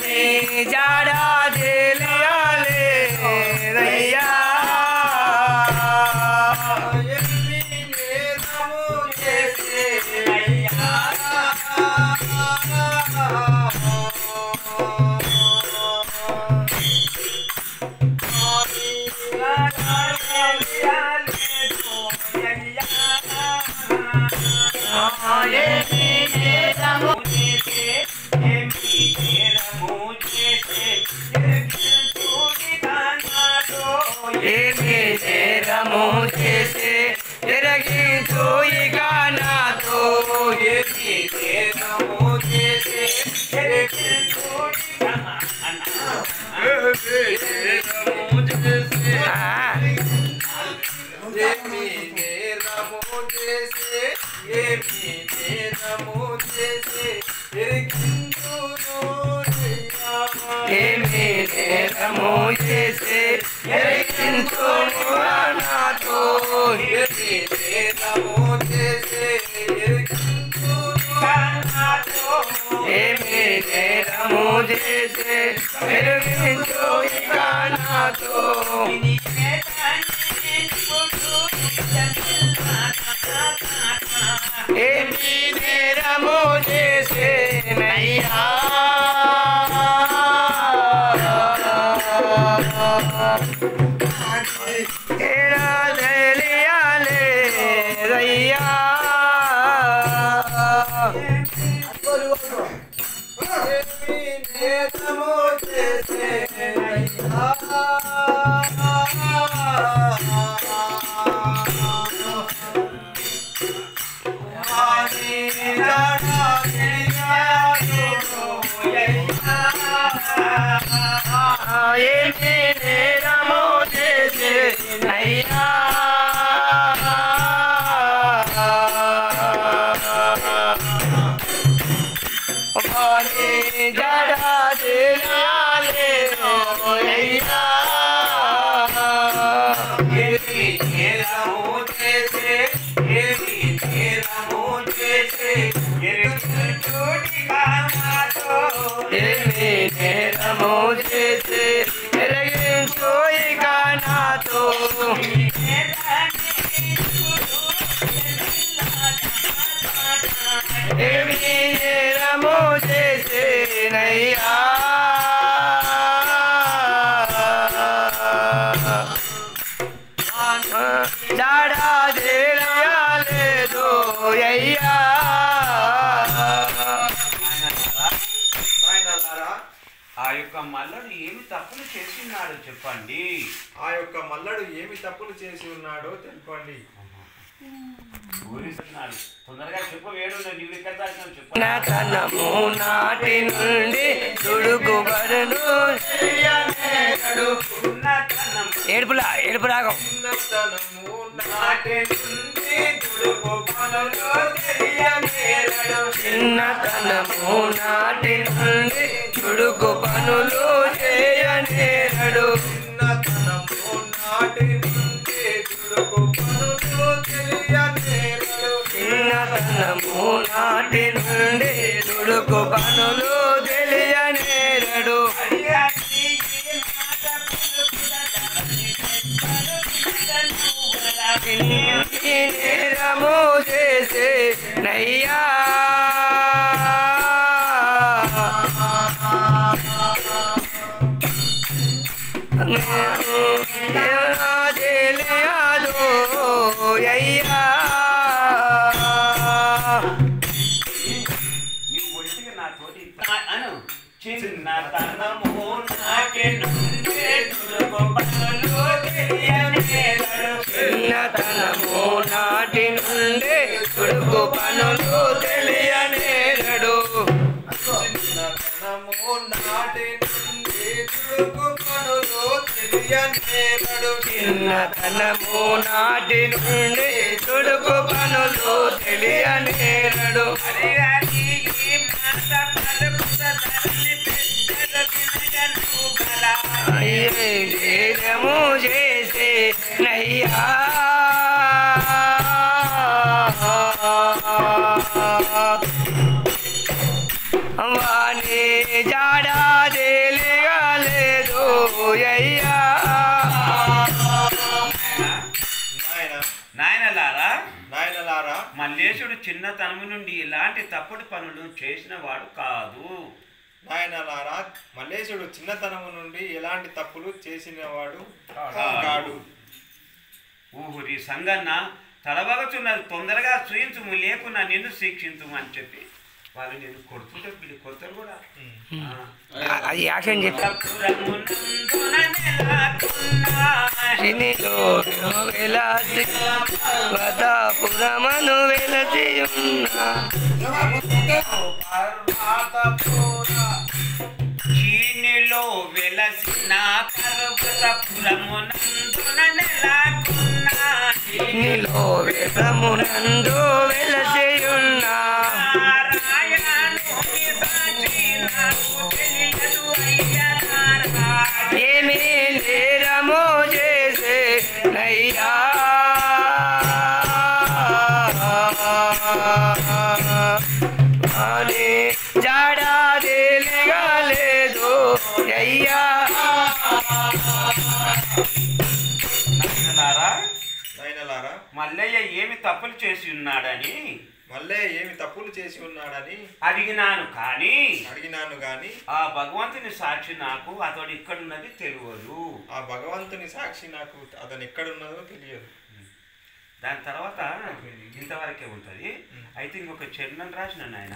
वाने जाड़ा दे लिया ले रैया मुझे से रगी तो ये गाना तो ये मेरा मुझे से रगी तो ये गाना मुझे से ये मेरा मुझे से ये मेरा मुझे से रगी तो ये मेरा मुझे से रगी तो ये मेरा मुझे से ये मेरा मुझे से मेरे जो गाना तो ये मेरा मुझे से नैया तेरा लिया ले रैया मुझे से नैया ये मेरा मुझे से नैया वाने जड़ा दे ले रैया ये मेरा मुझे से ये मेरा मुझे से ये टूटी गाना तो ये मेरा मुझे से रगे कोई गाना तो ये मेरा मुझे से नैया जाड़ा दे ले दो यैया ఆ యొక్క మల్లడు ఏమి తప్పులు చేసి ఉన్నాడో చెప్పండి. ఆ యొక్క మల్లడు ఏమి తప్పులు చేసి ఉన్నాడో చెప్పండి. తొందరగా చెప్పు వేడు నువ్వు ఎక్కడ దాచినావు చెప్పు. తనము నాటి నుండి దుడుగుబడును ఏడుపులా ఏడుపు రాగం చిన్నతనము నాటి నుండి దుడుగుబడును చిన్నతనము నాటి నుండి దుడుగు పనులు చేయనేరడు చిన్నతనము నాటి నుండి దుడుగు పనులు తెలియనేరడు చిన్నతనము నాటి నుండి దుడుగు పనులు తెలియనేరడు నేరము చేసే నయ్యా చిన్నతనము నాటి నుండి దుడుగు పనులు తెలియనేరడు చిన్నతనము నాటి నుండి దుడుగు పనులు తెలియనేరడు చిన్నతనము నాటి నుండి దుడుగు పనులు తెలియనేరడు చిన్నతనము నాటి నుండి దుడుగు పనులు తెలియనేరడు मुझे से नैया वाने जाड़ा అయ్యా నాయనలారా మల్లేశుడు చిన్నతనము నుండి ఇలాంటి తప్పుడు పనులు చేసిన వాడు కాదు. నాయనలారా మల్లేశుడు చిన్నతనము నుండి ఎలాంటి తప్పులు చేసినవాడు కాడు. ఊహురి సంగన్న తలబగచున్నది, తొందరగా చూయించుము, లేకున్నా నిన్ను శిక్షించుము అని చెప్పి వాళ్ళు నేను కొడుతుంటే వీళ్ళు కొడతారు కూడా. అది యాక్షన్ పురమను వెలసి చీనిలో వెలసిన పర్వతపురమునందున నెలకొన్నా, చీనిలో వెలమునందు వెలసి ఉన్నా ఏమి నేరమో చేసే నయ్యా అని జాడా తెలియలేదు అయ్యా. నాయనలారా మల్లయ్య ఏమి తప్పులు చేసి ఉన్నాడని అడిగినాను కానీ ఆ భగవంతుని సాక్షి నాకు అతడు ఇక్కడున్నది తెలియదు. దాని తర్వాత ఇంతవరకే ఉంటది. అయితే ఇంకొక చరణం రాసిన ఆయన